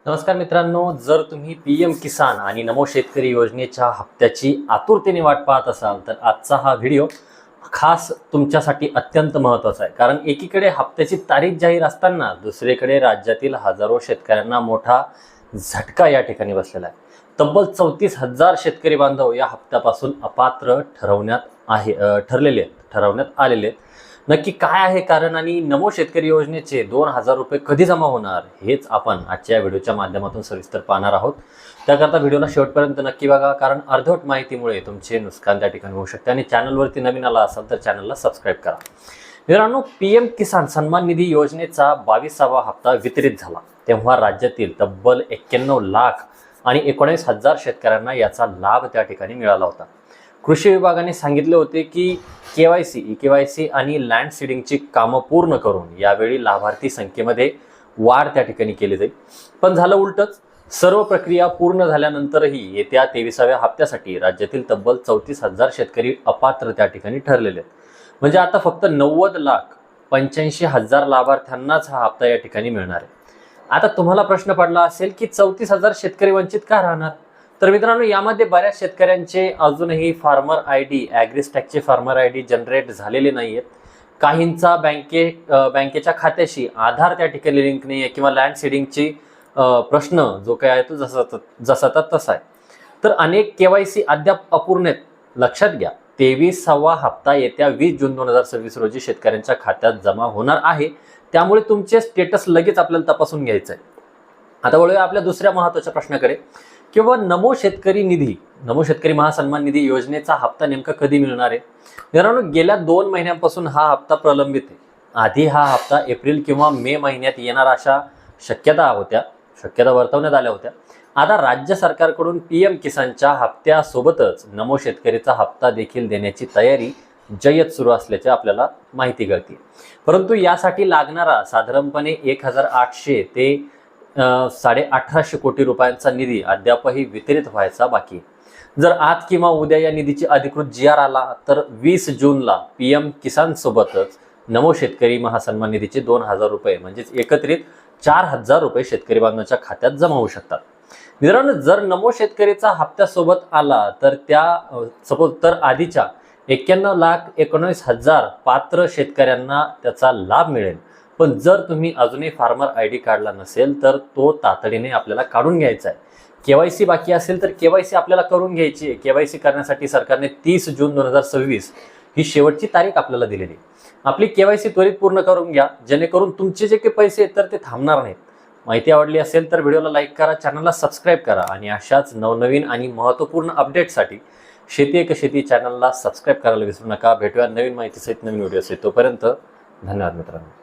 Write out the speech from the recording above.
नमस्कार मित्रांनो, जर तुम्ही पीएम किसान आणि नमो शेतकरी योजनेच्या हप्त्याची आतुरतेने वाट पाहत असाल तर आजचा हा व्हिडिओ खास तुमच्यासाठी अत्यंत महत्त्वाचा आहे। कारण एकीकडे हप्त्याची तारीख जाहीर असताना दुसरीकडे राज्यातील हजारो शेतकऱ्यांना मोठा झटका या ठिकाणी बसलेला आहे। तब्बल 34,000 शेतकरी बांधव या हप्त्यापासून अपात्र ठरवण्यात आलेले आहेत। नक्की काय आहे कारण आणि नमो शेतकरी योजनेचे 2,000 रुपये कधी जमा होणार हेच आपण आजच्या व्हिडिओच्या माध्यमातून सविस्तर पाहणार आहोत। त्याकरता व्हिडिओला शेवटपर्यंत नक्की बघा, कारण अर्धवट माहितीमुळे तुमचे नुकसान त्या ठिकाणी होऊ शकते। आणि चॅनलवरती नवीन आला असाल तर चॅनलला सबस्क्राईब करा। मित्रांनो, पीएम किसान सन्मान निधी योजनेचा 22वा हप्ता वितरित झाला तेव्हा राज्यातील तब्बल 91 लाख आणि 19,000 शेतकऱ्यांना याचा लाभ त्या ठिकाणी मिळाला होता। कृषी विभागाने सांगितले होते की केवायसी, ई-केवायसी आणि लँड सीडिंगची कामं पूर्ण करून यावेळी लाभार्थी संख्येमध्ये वाढ त्या ठिकाणी केली जाईल, पण झालं उलटच। सर्व प्रक्रिया पूर्ण झाल्यानंतरही येत्या 23व्या हप्त्यासाठी राज्यातील तब्बल 34,000 शेतकरी अपात्र त्या ठिकाणी ठरलेले आहेत। म्हणजे आता फक्त 90,85,000 लाभार्थ्यांनाच हा हप्ता या ठिकाणी मिळणार आहे। आता तुम्हाला प्रश्न पडला असेल की 34,000 शेतकरी वंचित का राहणार? तर मित्रांनो, यामध्ये बऱ्याच शेतकऱ्यांचे अजूनही फार्मर आयडी, ॲग्रिस्टॅकचे फार्मर आयडी जनरेट झालेले नाही आहेत। काहींचा बँकेच्या खात्याशी आधार त्या ठिकाणी लिंक नाही आहे किंवा लँड सीडिंगची प्रश्न जो काय आहे तो जसा तसा आहे। तर अनेक केवायसी अद्याप अपूर्ण आहेत। लक्षात घ्या, 23वा हप्ता येत्या 20 जून 2026 रोजी शेतकऱ्यांच्या खात्यात जमा होणार आहे। त्यामुळे तुमचे स्टेटस लगेच आपल्याला तपासून घ्यायचं आहे। आता वळूया आपल्या दुसऱ्या महत्त्वाच्या प्रश्नाकडे, किंवा नमो शेतकरी महासन्मान निधी योजनेचा हप्ता नेमका कधी मिळणार आहे? मित्रांनो, गेल्या 2 महिन्यांपासून हा हप्ता प्रलंबित आहे। आधी हा हप्ता एप्रिल किंवा मे महिन्यात येणार अशा शक्यता वर्तवण्यात आल्या होत्या। आता राज्य सरकारकडून पीएम किसानच्या हप्त्यासोबतच नमो शेतकरीचा हप्ता देखील देण्याची तयारी जय्यत सुरू असल्याचे आपल्याला माहिती कळते। परंतु यासाठी लागणारा साधारणपणे 1,800 ते 1,850 कोटी रुपयांचा निधी अद्यापही वितरित व्हायचा बाकी आहे। जर आज किंवा उद्या या निधीची अधिकृत GR आला तर 20 जूनला पीएम किसान सोबतच नमो शेतकरी महासन्मान निधीचे 2,000 रुपये म्हणजेच एकत्रित 4,000 रुपये शेतकरी बांधवांच्या खात्यात जमा होऊ शकतात। मित्रांनो, जर नमो शेतकरीचा हप्त्यासोबत आला तर आधीच्या 91,19,000 पात्र शेतकऱ्यांना त्याचा लाभ मिळेल। पण जर तुम्ही अजूनही फार्मर आयडी काढला नसेल तर तो तातडीने आपल्याला काढून घ्यायचा आहे। केवायसी बाकी असेल तर केवायसी आपल्याला करून घ्यायची आहे। केवायसी करण्यासाठी सरकारने 30 जून 2026 ही शेवटची तारीख आपल्याला दिलेली आहे। आपली केवायसी त्वरित पूर्ण करून घ्या, जेणेकरून तुमचे जे काही पैसे आहेत तर ते थांबणार नाहीत। माहिती आवडली असेल तर व्हिडिओला लाईक करा, चॅनलला सबस्क्राईब करा आणि अशाच नवनवीन आणि महत्त्वपूर्ण अपडेटसाठी शेती एक शेती चॅनलला सबस्क्राईब करायला विसरू नका। भेटूया नवीन माहितीसहित नवीन व्हिडिओ. तोपर्यंत धन्यवाद मित्रांनो.